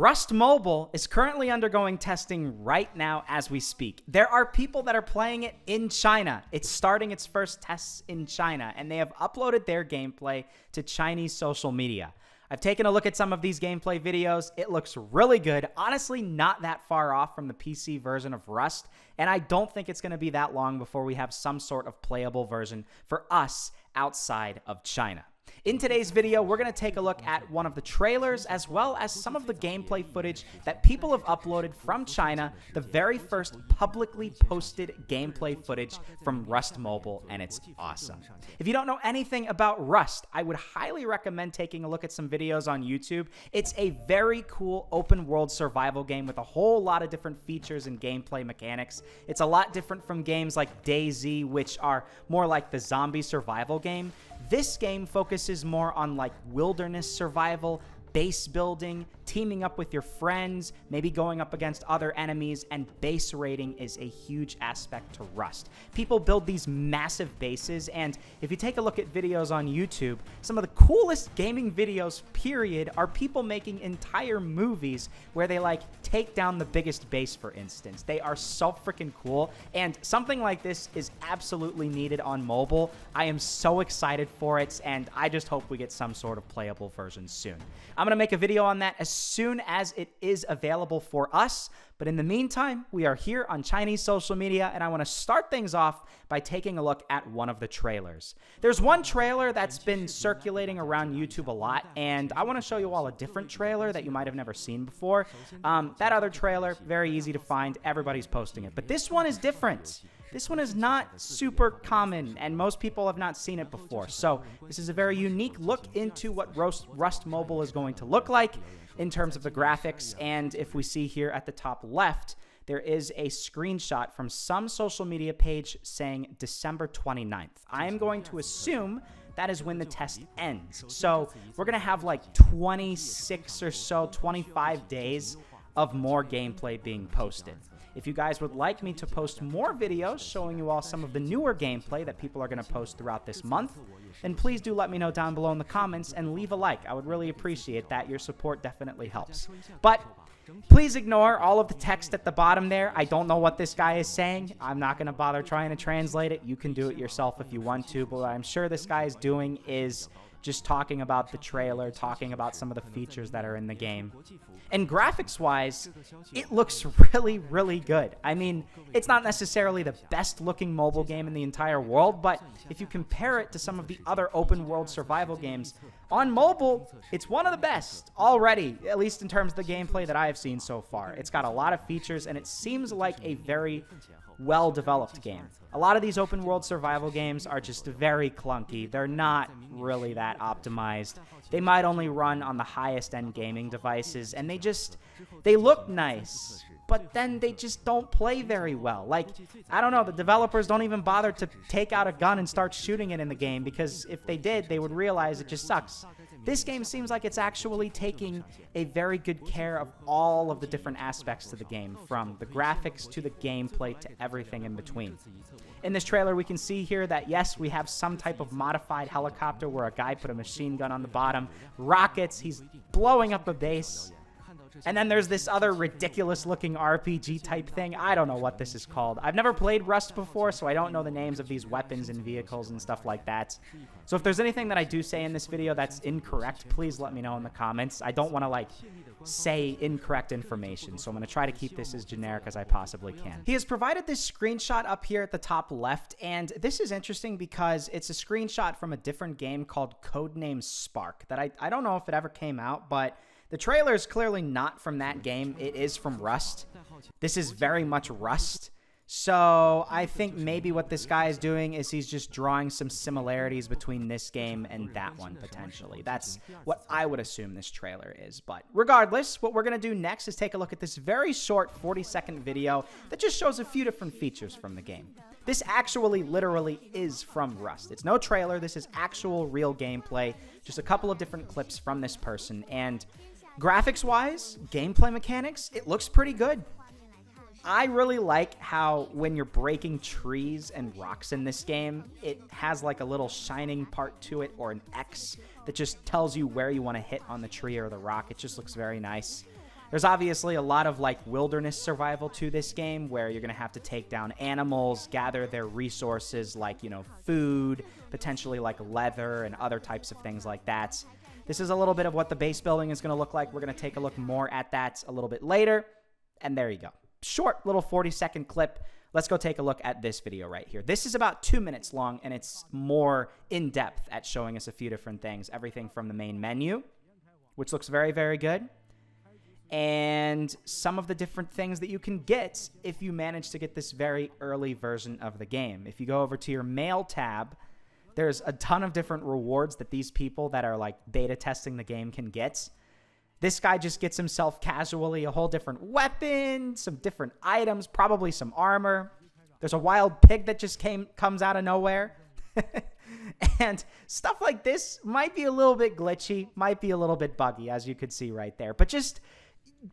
Rust Mobile is currently undergoing testing right now as we speak. There are people that are playing it in China. It's starting its first tests in China, and they have uploaded their gameplay to Chinese social media. I've taken a look at some of these gameplay videos. It looks really good. Honestly, not that far off from the PC version of Rust, and I don't think it's going to be that long before we have some sort of playable version for us outside of China. In today's video, we're going to take a look at one of the trailers as well as some of the gameplay footage that people have uploaded from China, the very first publicly posted gameplay footage from Rust Mobile, and it's awesome. If you don't know anything about Rust, I would highly recommend taking a look at some videos on YouTube. It's a very cool open world survival game with a whole lot of different features and gameplay mechanics. It's a lot different from games like DayZ, which are more like the zombie survival game. This game focuses more on like wilderness survival, base building, teaming up with your friends, maybe going up against other enemies, and base raiding is a huge aspect to Rust. People build these massive bases, and if you take a look at videos on YouTube, some of the coolest gaming videos, period, are people making entire movies where they like take down the biggest base, for instance. They are so freaking cool, and something like this is absolutely needed on mobile. I am so excited for it, and I just hope we get some sort of playable version soon. I'm going to make a video on that as soon as it is available for us. But in the meantime, we are here on Chinese social media, and I want to start things off by taking a look at one of the trailers. There's one trailer that's been circulating around YouTube a lot, and I want to show you all a different trailer that you might have never seen before. That other trailer, very easy to find. Everybody's posting it. But this one is different. This one is not super common, and most people have not seen it before. So this is a very unique look into what Rust Mobile is going to look like in terms of the graphics. And if we see here at the top left, there is a screenshot from some social media page saying December 29th. I am going to assume that is when the test ends. So we're going to have like 26 or so, 25 days of more gameplay being posted. If you guys would like me to post more videos showing you all some of the newer gameplay that people are going to post throughout this month, then please do let me know down below in the comments and leave a like. I would really appreciate that. Your support definitely helps. But please ignore all of the text at the bottom there. I don't know what this guy is saying. I'm not going to bother trying to translate it. You can do it yourself if you want to, but what I'm sure this guy is doing is just talking about the trailer, talking about some of the features that are in the game. And graphics-wise, it looks really, really good. I mean, it's not necessarily the best-looking mobile game in the entire world, but if you compare it to some of the other open-world survival games, on mobile, it's one of the best already, at least in terms of the gameplay that I have seen so far. It's got a lot of features, and it seems like a very well-developed game. A lot of these open-world survival games are just very clunky. They're not really that optimized. They might only run on the highest-end gaming devices, and they look nice, but then they just don't play very well. Like, I don't know, the developers don't even bother to take out a gun and start shooting it in the game, because if they did, they would realize it just sucks. This game seems like it's actually taking a very good care of all of the different aspects to the game, from the graphics to the gameplay to everything in between. In this trailer, we can see here that, yes, we have some type of modified helicopter where a guy put a machine gun on the bottom, rockets, he's blowing up a base. And then there's this other ridiculous-looking RPG type thing. I don't know what this is called. I've never played Rust before, so I don't know the names of these weapons and vehicles and stuff like that. So if there's anything that I do say in this video that's incorrect, please let me know in the comments. I don't want to, like, say incorrect information, so I'm going to try to keep this as generic as I possibly can. He has provided this screenshot up here at the top left, and this is interesting because it's a screenshot from a different game called Codename Spark that I don't know if it ever came out, but the trailer is clearly not from that game. It is from Rust. This is very much Rust. So I think maybe what this guy is doing is he's just drawing some similarities between this game and that one, potentially. That's what I would assume this trailer is. But regardless, what we're going to do next is take a look at this very short 40-second video that just shows a few different features from the game. This actually literally is from Rust. It's no trailer. This is actual real gameplay. Just a couple of different clips from this person. And graphics-wise, gameplay mechanics, it looks pretty good. I really like how when you're breaking trees and rocks in this game, it has like a little shining part to it, or an X that just tells you where you want to hit on the tree or the rock. It just looks very nice. There's obviously a lot of like wilderness survival to this game where you're going to have to take down animals, gather their resources like, food, potentially like leather and other types of things like that. This is a little bit of what the base building is going to look like. We're going to take a look more at that a little bit later. And there you go. Short little 40-second clip. Let's go take a look at this video right here. This is about 2 minutes long, and it's more in-depth at showing us a few different things. Everything from the main menu, which looks very, very good, and some of the different things that you can get if you manage to get this very early version of the game. If you go over to your mail tab, there's a ton of different rewards that these people that are like beta testing the game can get. This guy just gets himself casually a whole different weapon, some different items, probably some armor. There's a wild pig that just comes out of nowhere. And stuff like this might be a little bit glitchy, might be a little bit buggy, as you could see right there. But just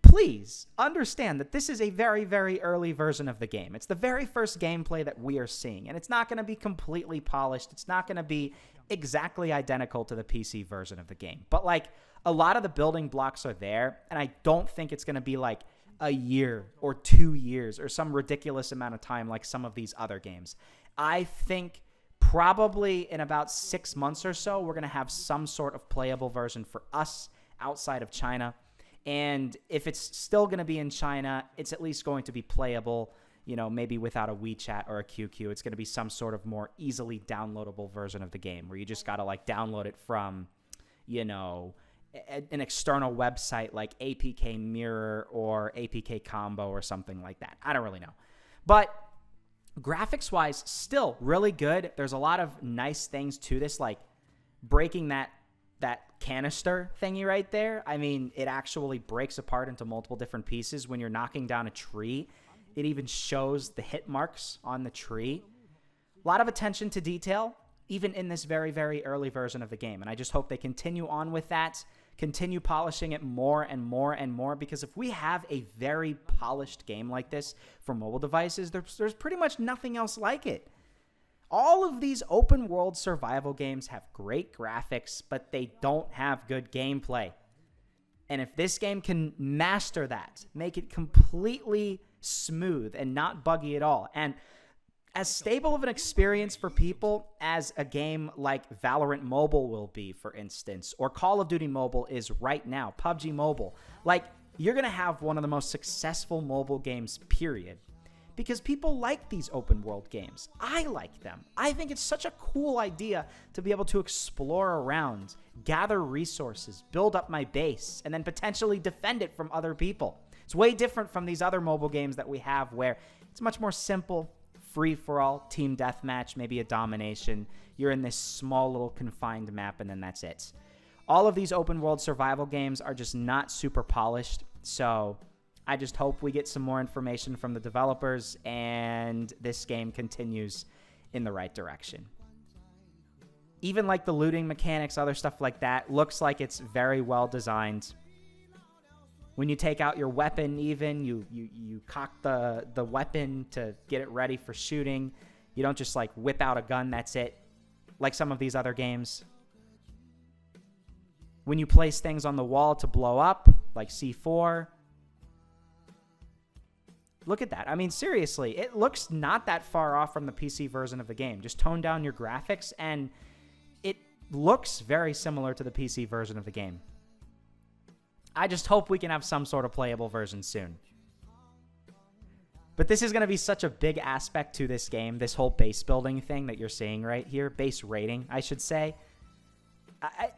please understand that this is a very, very early version of the game. It's the very first gameplay that we are seeing, and it's not going to be completely polished. It's not going to be exactly identical to the PC version of the game. But like a lot of the building blocks are there, and I don't think it's going to be like a year or 2 years or some ridiculous amount of time like some of these other games. I think probably in about 6 months or so, we're going to have some sort of playable version for us outside of China. And if it's still going to be in China, it's at least going to be playable, maybe without a WeChat or a QQ. It's going to be some sort of more easily downloadable version of the game where you just got to like download it from, an external website like APK Mirror or APK Combo or something like that. I don't really know. But graphics-wise, still really good. There's a lot of nice things to this, like breaking that canister thingy right there. I mean, it actually breaks apart into multiple different pieces when you're knocking down a tree. It even shows the hit marks on the tree. A lot of attention to detail, even in this very, very early version of the game. And I just hope they continue on with that, continue polishing it more and more and more, because if we have a very polished game like this for mobile devices, there's pretty much nothing else like it. All of these open world survival games have great graphics, but they don't have good gameplay. And if this game can master that, make it completely smooth and not buggy at all, and as stable of an experience for people as a game like Valorant Mobile will be, for instance, or Call of Duty Mobile is right now, PUBG Mobile, like you're going to have one of the most successful mobile games, period. Because people like these open world games. I like them. I think it's such a cool idea to be able to explore around, gather resources, build up my base, and then potentially defend it from other people. It's way different from these other mobile games that we have where it's much more simple, free-for-all, team deathmatch, maybe a domination. You're in this small little confined map, and then that's it. All of these open world survival games are just not super polished, so I just hope we get some more information from the developers and this game continues in the right direction. Even like the looting mechanics, other stuff like that, looks like it's very well designed. When you take out your weapon, even, you cock the weapon to get it ready for shooting. You don't just like whip out a gun, that's it, like some of these other games. When you place things on the wall to blow up, like C4, look at that. I mean, seriously, it looks not that far off from the PC version of the game. Just tone down your graphics, and it looks very similar to the PC version of the game. I just hope we can have some sort of playable version soon. But this is going to be such a big aspect to this game, this whole base building thing that you're seeing right here. Base raiding, I should say.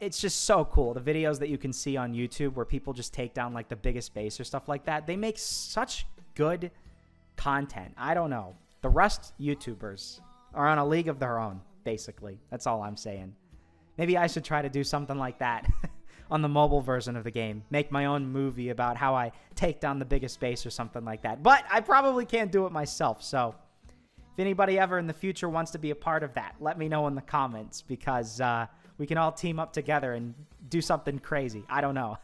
It's just so cool. The videos that you can see on YouTube where people just take down like the biggest base or stuff like that, they make such good content. I don't know. The Rust YouTubers are on a league of their own, basically. That's all I'm saying. Maybe I should try to do something like that on the mobile version of the game. Make my own movie about how I take down the biggest base or something like that. But I probably can't do it myself, so if anybody ever in the future wants to be a part of that, let me know in the comments, because we can all team up together and do something crazy. I don't know.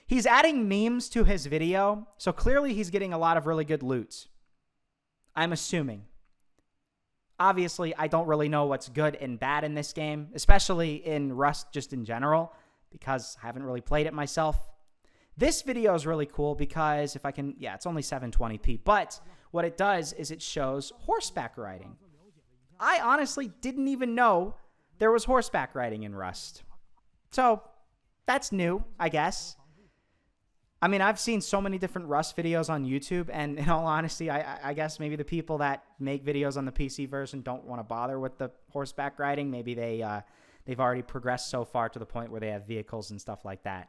He's adding memes to his video, so clearly he's getting a lot of really good loot. I'm assuming. Obviously, I don't really know what's good and bad in this game, especially in Rust just in general, because I haven't really played it myself. This video is really cool because if I can, yeah, it's only 720p, but what it does is it shows horseback riding. I honestly didn't even know there was horseback riding in Rust. So that's new, I guess. I mean, I've seen so many different Rust videos on YouTube, and in all honesty, I guess maybe the people that make videos on the PC version don't want to bother with the horseback riding. Maybe they've already progressed so far to the point where they have vehicles and stuff like that.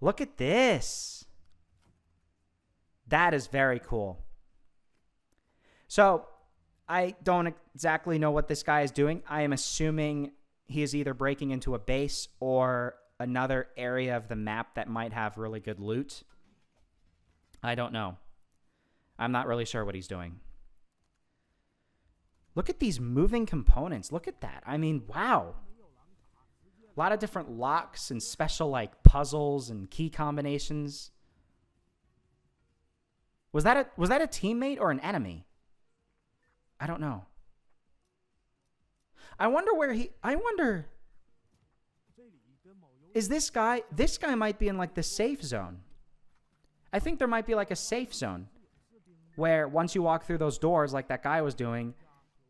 Look at this. That is very cool. So I don't exactly know what this guy is doing. I am assuming he is either breaking into a base or another area of the map that might have really good loot. I don't know. I'm not really sure what he's doing. Look at these moving components. Look at that. I mean, wow. A lot of different locks and special like puzzles and key combinations. Was that a teammate or an enemy? I don't know. I wonder is this guy might be in like the safe zone. I think there might be like a safe zone where once you walk through those doors like that guy was doing,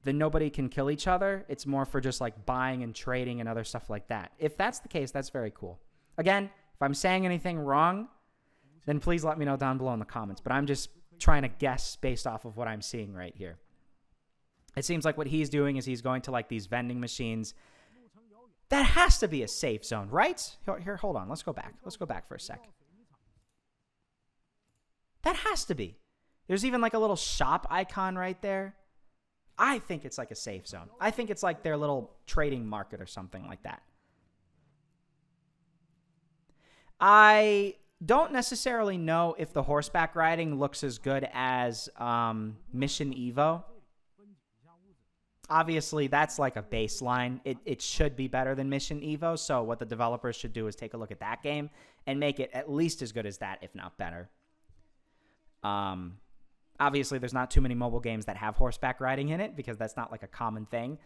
then nobody can kill each other. It's more for just like buying and trading and other stuff like that. If that's the case, that's very cool. Again, if I'm saying anything wrong, then please let me know down below in the comments. But I'm just trying to guess based off of what I'm seeing right here. It seems like what he's doing is he's going to like these vending machines. That has to be a safe zone, right? Here, hold on. Let's go back. Let's go back for a sec. That has to be. There's even like a little shop icon right there. I think it's like a safe zone. I think it's like their little trading market or something like that. I don't necessarily know if the horseback riding looks as good as Mission Evo. Obviously, that's like a baseline. It should be better than Mission Evo. So what the developers should do is take a look at that game and make it at least as good as that, if not better. Obviously, there's not too many mobile games that have horseback riding in it because that's not like a common thing.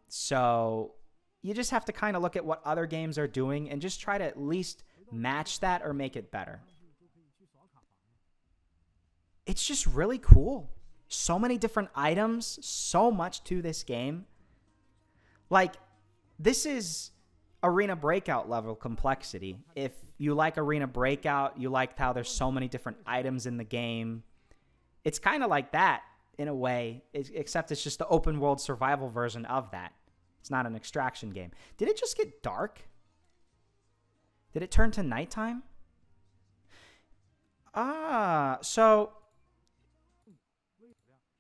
So you just have to kind of look at what other games are doing and just try to at least match that or make it better. It's just really cool. So many different items, so much to this game. Like, this is Arena Breakout level complexity. If you like Arena Breakout, you liked how there's so many different items in the game. It's kind of like that in a way, except it's just the open world survival version of that. It's not an extraction game. Did it just get dark? Did it turn to nighttime? So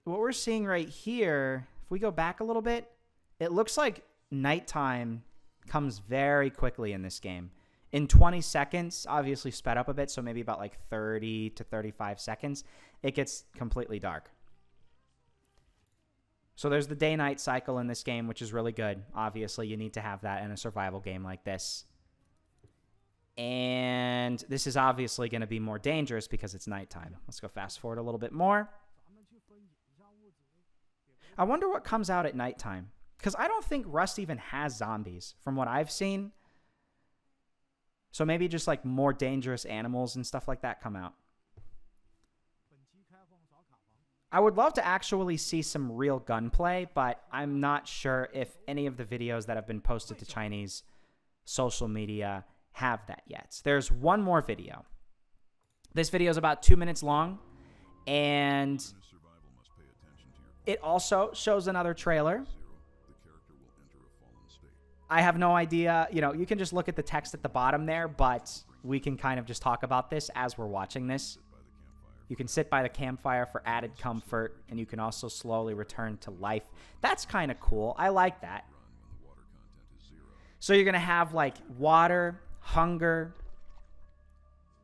what we're seeing right here, if we go back a little bit, it looks like nighttime comes very quickly in this game. In 20 seconds, obviously sped up a bit, so maybe about like 30 to 35 seconds, it gets completely dark. So there's the day-night cycle in this game, which is really good. Obviously, you need to have that in a survival game like this. And this is obviously going to be more dangerous because it's nighttime. Let's go fast forward a little bit more. I wonder what comes out at nighttime. Because I don't think Rust even has zombies from what I've seen. So maybe just like more dangerous animals and stuff like that come out. I would love to actually see some real gunplay, but I'm not sure if any of the videos that have been posted to Chinese social media have that yet. There's one more video. This video is about 2 minutes long, and it also shows another trailer. I have no idea. You know, you can just look at the text at the bottom there, but we can kind of just talk about this as we're watching this. You can sit by the campfire for added comfort, and you can also slowly return to life. That's kind of cool. I like that. So you're going to have like water, hunger,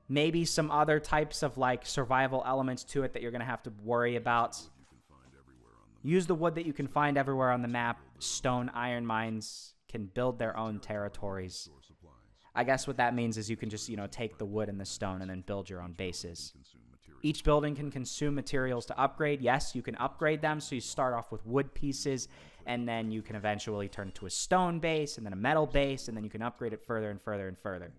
maybe some other types of like survival elements to it that you're going to have to worry about. Use the wood that you can find everywhere on the map. Stone iron mines can build their own territories. I guess what that means is you can just, you know, take the wood and the stone and then build your own bases. Each building can consume materials to upgrade. Yes, you can upgrade them. So you start off with wood pieces, and then you can eventually turn it to a stone base, and then a metal base, and then you can upgrade it further and further and further.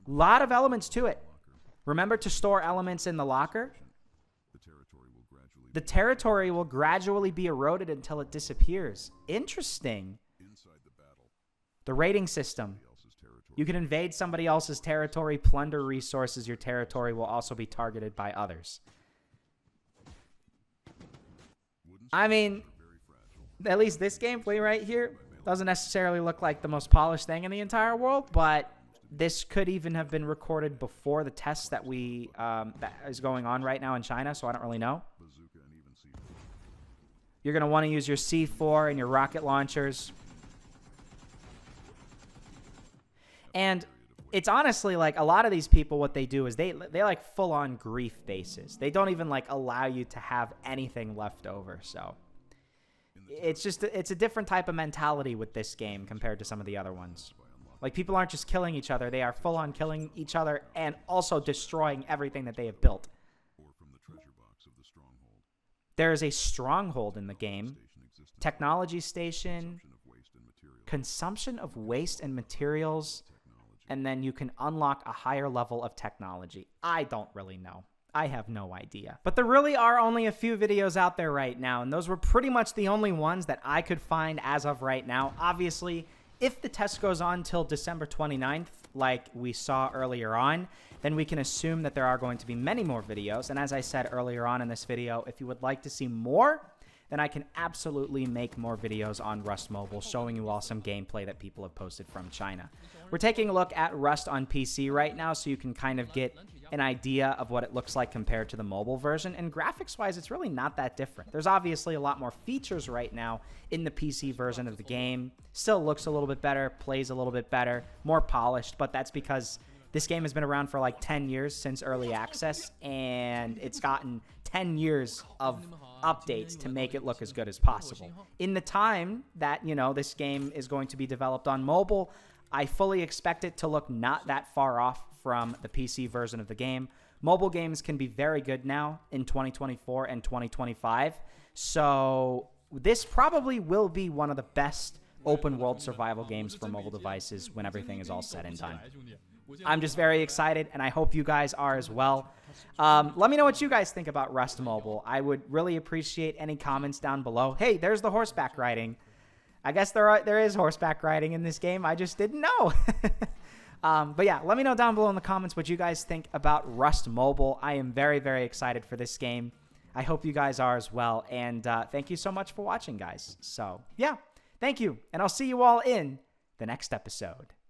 A lot of elements to it. Remember to store elements in the locker. The territory will gradually be eroded until it disappears. Interesting. The rating system. You can invade somebody else's territory, plunder resources. Your territory will also be targeted by others. I mean, at least this gameplay right here doesn't necessarily look like the most polished thing in the entire world, but this could even have been recorded before the test that that is going on right now in China, so I don't really know. You're going to want to use your C4 and your rocket launchers. And it's honestly like a lot of these people, what they do is they like full-on grief bases. They don't even like allow you to have anything left over. So it's a different type of mentality with this game compared to some of the other ones. Like people aren't just killing each other. They are full-on killing each other and also destroying everything that they have built. There is a stronghold in the game. Technology station. Consumption of waste and materials. And then you can unlock a higher level of technology. I don't really know. I have no idea. But there really are only a few videos out there right now, and those were pretty much the only ones that I could find as of right now. Obviously, if the test goes on till December 29th, like we saw earlier on, then we can assume that there are going to be many more videos. And as I said earlier on in this video, if you would like to see more, then I can absolutely make more videos on Rust Mobile, showing you all some gameplay that people have posted from China. We're taking a look at Rust on PC right now, so you can kind of get an idea of what it looks like compared to the mobile version. And graphics-wise, it's really not that different. There's obviously a lot more features right now in the PC version of the game. Still looks a little bit better, plays a little bit better, more polished, but that's because this game has been around for like 10 years since early access, and it's gotten 10 years of updates to make it look as good as possible. In the time that, you know, this game is going to be developed on mobile, I fully expect it to look not that far off from the PC version of the game. Mobile games can be very good now in 2024 and 2025, so this probably will be one of the best open world survival games for mobile devices when everything is all said and done. I'm just very excited, and I hope you guys are as well. Let me know what you guys think about Rust Mobile. I would really appreciate any comments down below. Hey, there's the horseback riding. I guess there is horseback riding in this game. I just didn't know. But yeah, let me know down below in the comments what you guys think about Rust Mobile. I am very, very excited for this game. I hope you guys are as well. And thank you so much for watching, guys. So yeah, thank you. And I'll see you all in the next episode.